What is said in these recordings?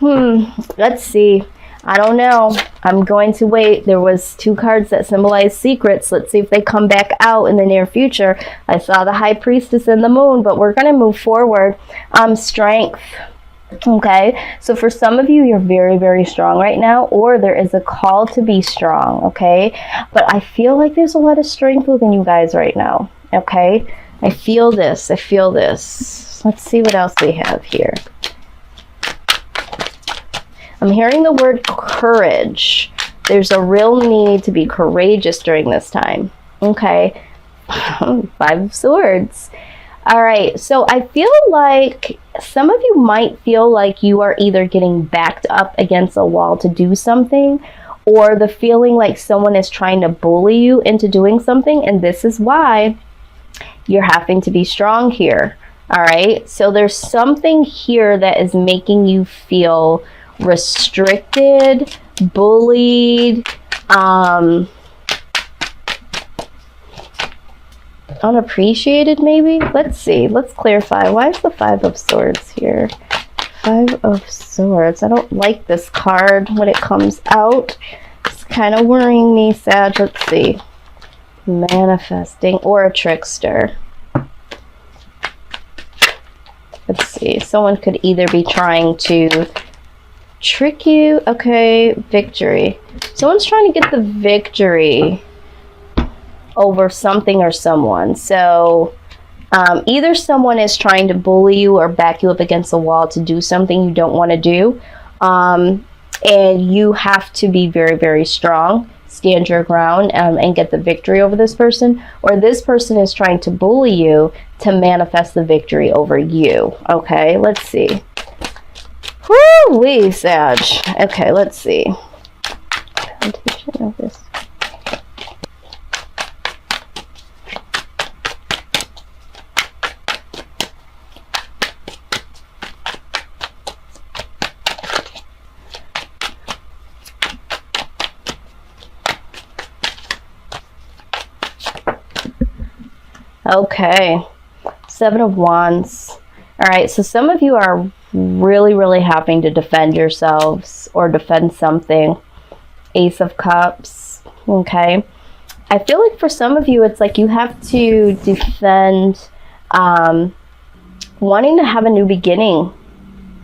Let's see. I don't know. I'm going to wait. There was 2 cards that symbolize secrets. Let's see if they come back out in the near future. I saw the High Priestess and the Moon, but we're going to move forward. Strength. Okay, so for some of you, you're very, very strong right now, or there is a call to be strong, okay? But I feel like there's a lot of strength within you guys right now, okay? I feel this. I feel this. Let's see what else we have here. I'm hearing the word courage. There's a real need to be courageous during this time. Okay. 5 of Swords. All right. So I feel like some of you might feel like you are either getting backed up against a wall to do something, or the feeling like someone is trying to bully you into doing something. And this is why you're having to be strong here. All right. So there's something here that is making you feel restricted, bullied, unappreciated maybe. Let's see. Let's clarify. Why is the 5 of Swords here? 5 of Swords. I don't like this card when it comes out. It's kind of worrying me, Sag. Let's see. Manifesting or a trickster. Let's see. Someone could either be trying to trick you. Okay, victory. Someone's trying to get the victory over something or someone. So either someone is trying to bully you or back you up against the wall to do something you don't want to do. And you have to be very, very strong, stand your ground, and get the victory over this person. Or this person is trying to bully you to manifest the victory over you. Okay, let's see. Woo-wee, Sag. Okay, let's see. Foundation of this. Okay, 7 of Wands. All right, so some of you are really, really having to defend yourselves or defend something. Ace of Cups. Okay, I feel like for some of you, it's like you have to defend wanting to have a new beginning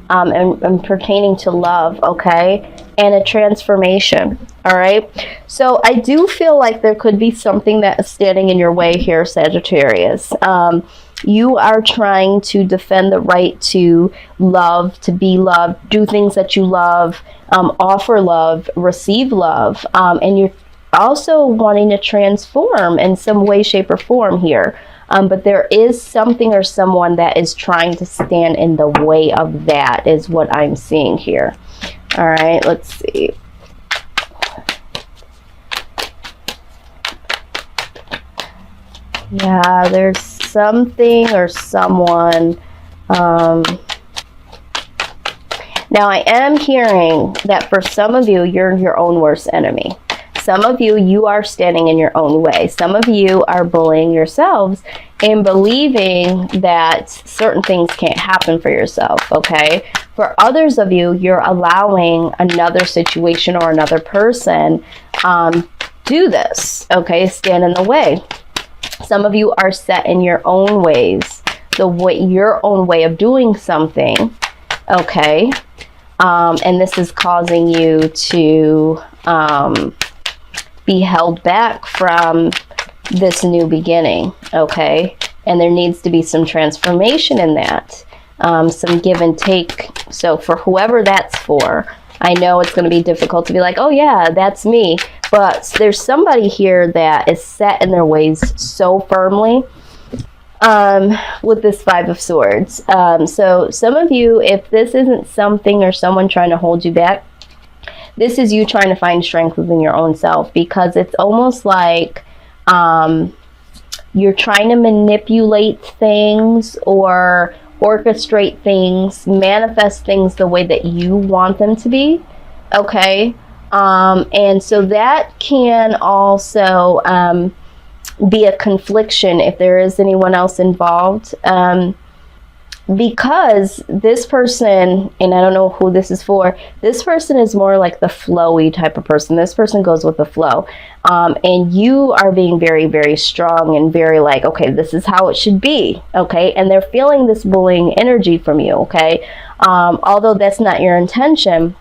and pertaining to love, okay, and a transformation. All right, so I do feel like there could be something that is standing in your way here, Sagittarius. You are trying to defend the right to love, to be loved, do things that you love, offer love, receive love, and you're also wanting to transform in some way, shape, or form here. But there is something or someone that is trying to stand in the way of that, is what I'm seeing here. All right, let's see. Yeah, there's something or someone. Now, I am hearing that for some of you, you're your own worst enemy. Some of you, you are standing in your own way. Some of you are bullying yourselves and believing that certain things can't happen for yourself, okay? For others of you, you're allowing another situation or another person do this, okay? Stand in the way. Some of you are set in your own ways, your own way of doing something, okay? And this is causing you to be held back from this new beginning, okay? And there needs to be some transformation in that, some give and take. So for whoever that's for, I know it's going to be difficult to be like, oh yeah, that's me. But there's somebody here that is set in their ways so firmly with this 5 of Swords. So some of you, if this isn't something or someone trying to hold you back, this is you trying to find strength within your own self, because it's almost like you're trying to manipulate things or orchestrate things, manifest things the way that you want them to be, okay? And so that can also be a confliction if there is anyone else involved because this person, and I don't know who this is for, this person is more like the flowy type of person. This person goes with the flow. And you are being very, very strong and very like, okay, this is how it should be. Okay. And they're feeling this bullying energy from you. Okay. Although that's not your intention.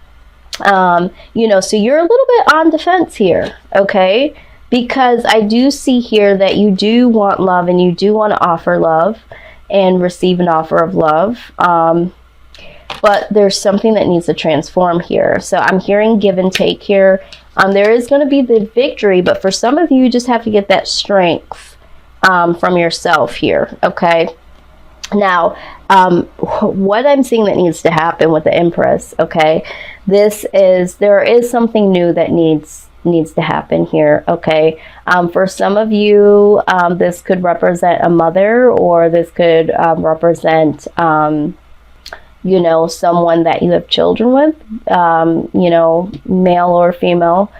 You know, so you're a little bit on defense here. Okay. Because I do see here that you do want love and you do want to offer love and receive an offer of love. But there's something that needs to transform here. So I'm hearing give and take here. There is going to be the victory, but for some of you, you just have to get that strength from yourself here. Okay. Now, what I'm seeing that needs to happen with the Empress. Okay. There is something new that needs to happen here. Okay. For some of you, this could represent a mother, or this could represent, you know, someone that you have children with, you know, male or female.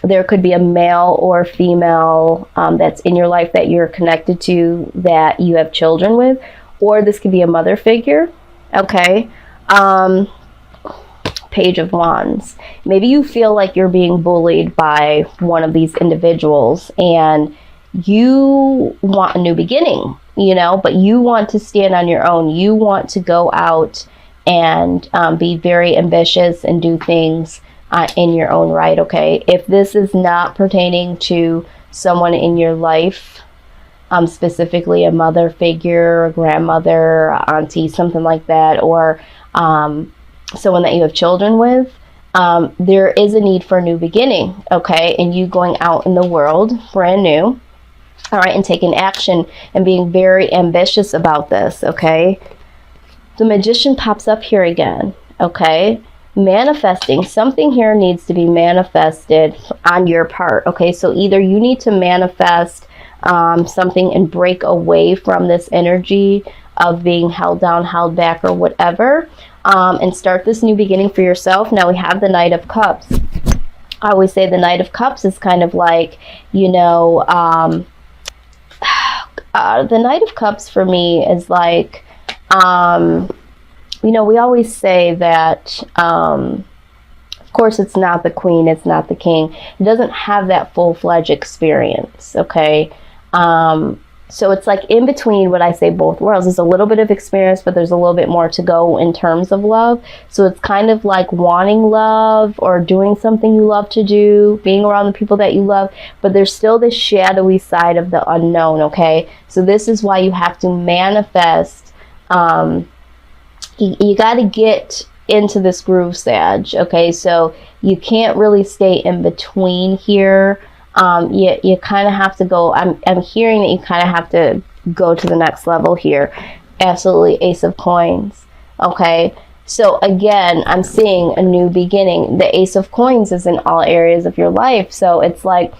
There could be a male or female that's in your life that you're connected to, that you have children with, or this could be a mother figure. Okay. Page of Wands. Maybe you feel like you're being bullied by one of these individuals and you want a new beginning, you know, but you want to stand on your own. You want to go out and be very ambitious and do things in your own right. Okay. If this is not pertaining to someone in your life, specifically a mother figure, a grandmother, auntie, something like that, or someone that you have children with, there is a need for a new beginning. Okay. And you going out in the world brand new. All right. And taking action and being very ambitious about this. Okay. The Magician pops up here again. Okay. Manifesting. Something here needs to be manifested on your part. Okay. So either you need to manifest something and break away from this energy of being held down, held back, or whatever, and start this new beginning for yourself. Now we have the Knight of Cups. I always say the Knight of Cups is kind of like, you know, the Knight of Cups for me is like, you know, we always say that, of course, it's not the Queen, it's not the King. It doesn't have that full-fledged experience, okay? So it's like in between what I say both worlds. There's a little bit of experience, but there's a little bit more to go in terms of love. So it's kind of like wanting love or doing something you love to do, being around the people that you love, but there's still this shadowy side of the unknown, okay? So this is why you have to manifest. You got to get into this groove, Sag, okay? So you can't really stay in between here. You kind of have to go, I'm hearing that you kind of have to go to the next level here. Absolutely. Ace of Coins. Okay. So again, I'm seeing a new beginning. The Ace of Coins is in all areas of your life. So it's like,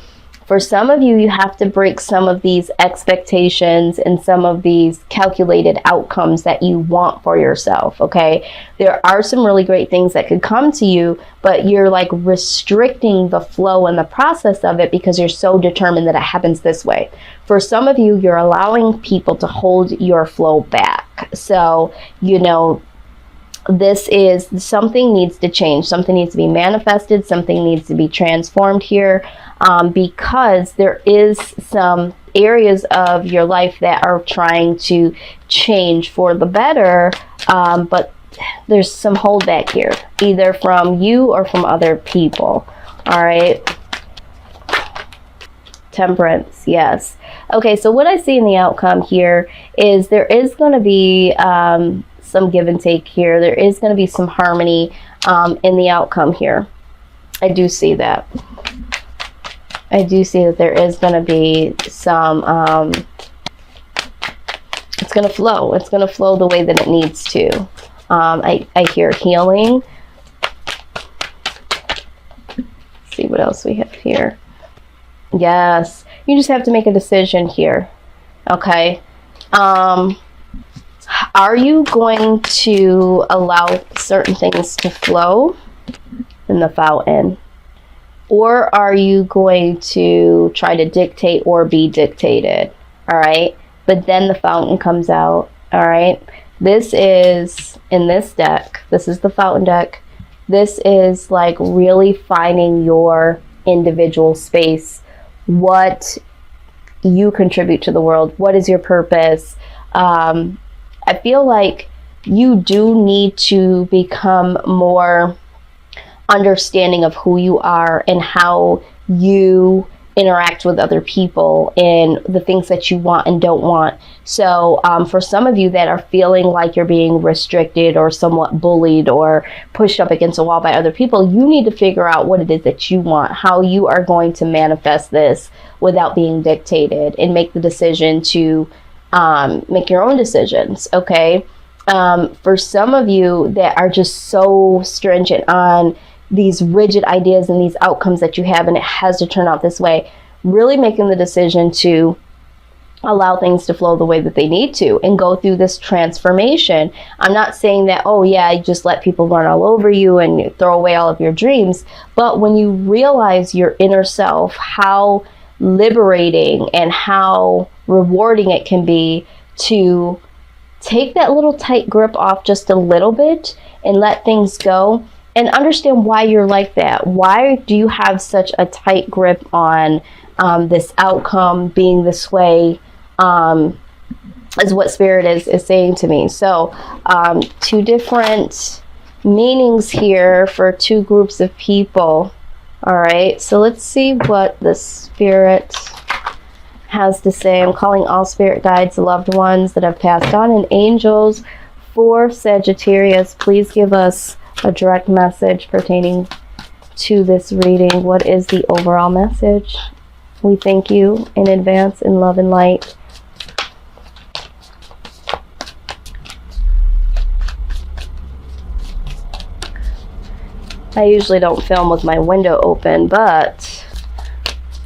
for some of you, you have to break some of these expectations and some of these calculated outcomes that you want for yourself, okay? There are some really great things that could come to you, but you're like restricting the flow and the process of it because you're so determined that it happens this way. For some of you, you're allowing people to hold your flow back. So, you know, this is something needs to change. Something needs to be manifested. Something needs to be transformed here. Because there is some areas of your life that are trying to change for the better, but there's some holdback here, either from you or from other people. All right. Temperance, yes. Okay, so what I see in the outcome here is there is going to be some give and take here. There is going to be some harmony in the outcome here. I do see that. I do see that there is going to be some, it's going to flow. It's going to flow the way that it needs to. I hear healing. Let's see what else we have here. Yes. You just have to make a decision here. Okay. Are you going to allow certain things to flow in the fountain? Or are you going to try to dictate or be dictated? All right. But then the fountain comes out. All right. This is, in this deck, this is the Fountain deck. This is like really finding your individual space, what you contribute to the world, what is your purpose. I feel like you do need to become more understanding of who you are and how you interact with other people and the things that you want and don't want. So for some of you that are feeling like you're being restricted or somewhat bullied or pushed up against a wall by other people, you need to figure out what it is that you want, how you are going to manifest this without being dictated, and make the decision to make your own decisions. Okay. For some of you that are just so stringent on these rigid ideas and these outcomes that you have, and it has to turn out this way, really making the decision to allow things to flow the way that they need to and go through this transformation. I'm not saying that, oh yeah, just let people run all over you and throw away all of your dreams. But when you realize your inner self, how liberating and how rewarding it can be to take that little tight grip off just a little bit and let things go, and understand why you're like that. Why do you have such a tight grip on this outcome being this way, is what Spirit is saying to me. So two different meanings here for two groups of people. All right, so let's see what the Spirit has to say. I'm calling all spirit guides, loved ones that have passed on, and angels for Sagittarius. Please give us a direct message pertaining to this reading. What is the overall message? We thank you in advance in love and light. I usually don't film with my window open, but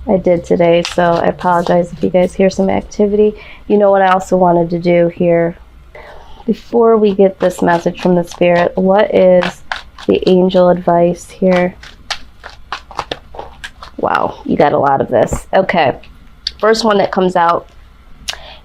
I did today, so I apologize if you guys hear some activity. You know what I also wanted to do here? Before we get this message from the Spirit, what is the angel advice here? Wow, you got a lot of this. Okay, first one that comes out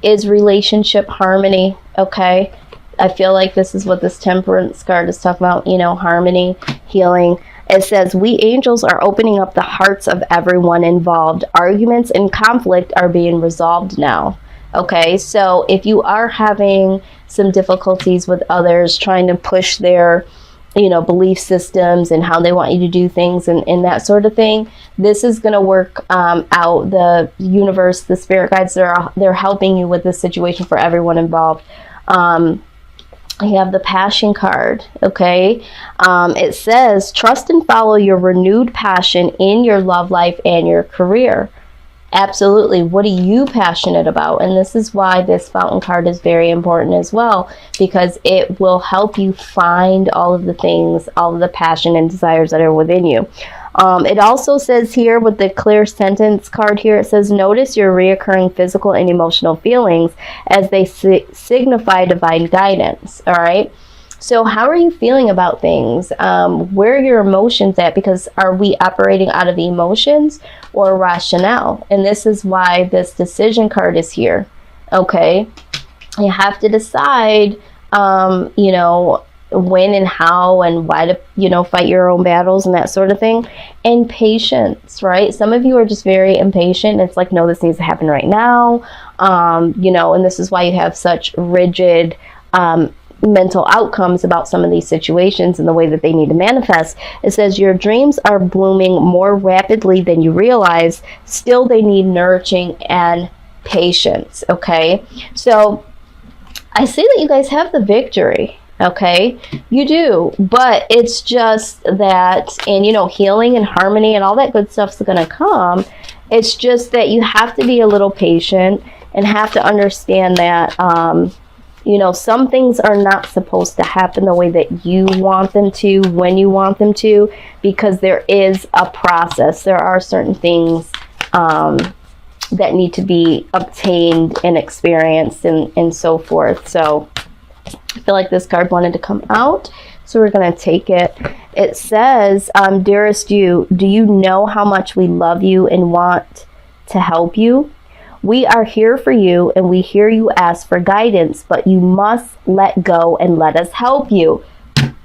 is relationship harmony. Okay, I feel like this is what this Temperance card is talking about, you know, harmony, healing. It says, we angels are opening up the hearts of everyone involved. Arguments and conflict are being resolved now. Okay, so if you are having some difficulties with others, trying to push their, you know, belief systems and how they want you to do things and that sort of thing, this is going to work out. The universe, the spirit guides, they're helping you with this situation for everyone involved. You have the Passion card. Okay, it says, trust and follow your renewed passion in your love life and your career. Absolutely. What are you passionate about? And this is why this Fountain card is very important as well, because it will help you find all of the things, all of the passion and desires that are within you. It also says here with the Clear Sentence card here, it says, notice your reoccurring physical and emotional feelings as they signify divine guidance. All right. So how are you feeling about things? Where are your emotions at? Because are we operating out of emotions or rationale? And this is why this Decision card is here. Okay. You have to decide, you know, when and how and why to, you know, fight your own battles and that sort of thing. And patience, right? Some of you are just very impatient. It's like, no, this needs to happen right now. You know, and this is why you have such rigid, mental outcomes about some of these situations and the way that they need to manifest. It says your dreams are blooming more rapidly than you realize. Still, they need nurturing and patience. Okay, so I see that you guys have the victory. Okay, you do, but it's just that, and you know, healing and harmony and all that good stuff's gonna come. It's just that you have to be a little patient and have to understand that you know, some things are not supposed to happen the way that you want them to, when you want them to, because there is a process. There are certain things that need to be obtained and experienced and so forth. So I feel like this card wanted to come out, so we're going to take it. It says, dearest you, do you know how much we love you and want to help you? We are here for you, and we hear you ask for guidance, but you must let go and let us help you.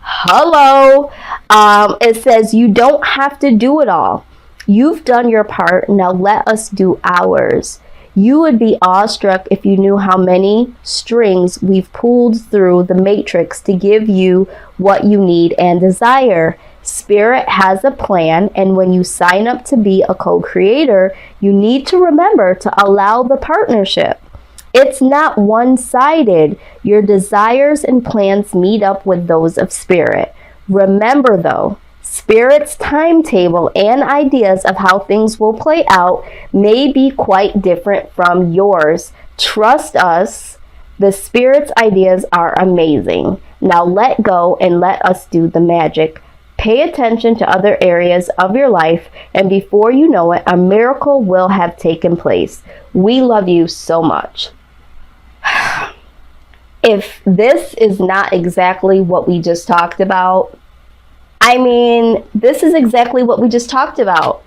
Hello. It says you don't have to do it all. You've done your part. Now let us do ours. You would be awestruck if you knew how many strings we've pulled through the matrix to give you what you need and desire. Spirit has a plan, and when you sign up to be a co-creator, you need to remember to allow the partnership. It's not one-sided. Your desires and plans meet up with those of Spirit. Remember, though, Spirit's timetable and ideas of how things will play out may be quite different from yours. Trust us, the Spirit's ideas are amazing. Now let go and let us do the magic. Pay attention to other areas of your life, and before you know it, a miracle will have taken place. We love you so much. If this is not exactly what we just talked about, I mean, this is exactly what we just talked about.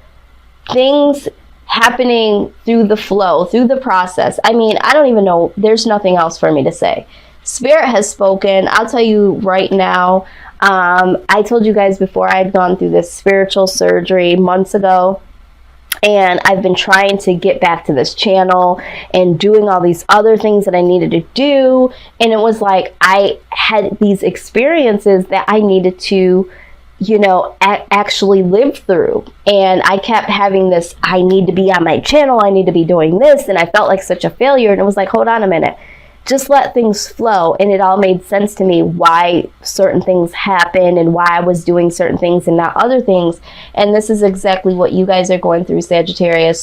Things happening through the flow, through the process. I mean, I don't even know. There's nothing else for me to say. Spirit has spoken. I'll tell you right now. I told you guys before I had gone through this spiritual surgery months ago. And I've been trying to get back to this channel and doing all these other things that I needed to do. And it was like I had these experiences that I needed to, you know, actually live through. And I kept having this, I need to be on my channel, I need to be doing this. And I felt like such a failure. And it was like, hold on a minute. Just let things flow. And it all made sense to me why certain things happened and why I was doing certain things and not other things. And this is exactly what you guys are going through, Sagittarius.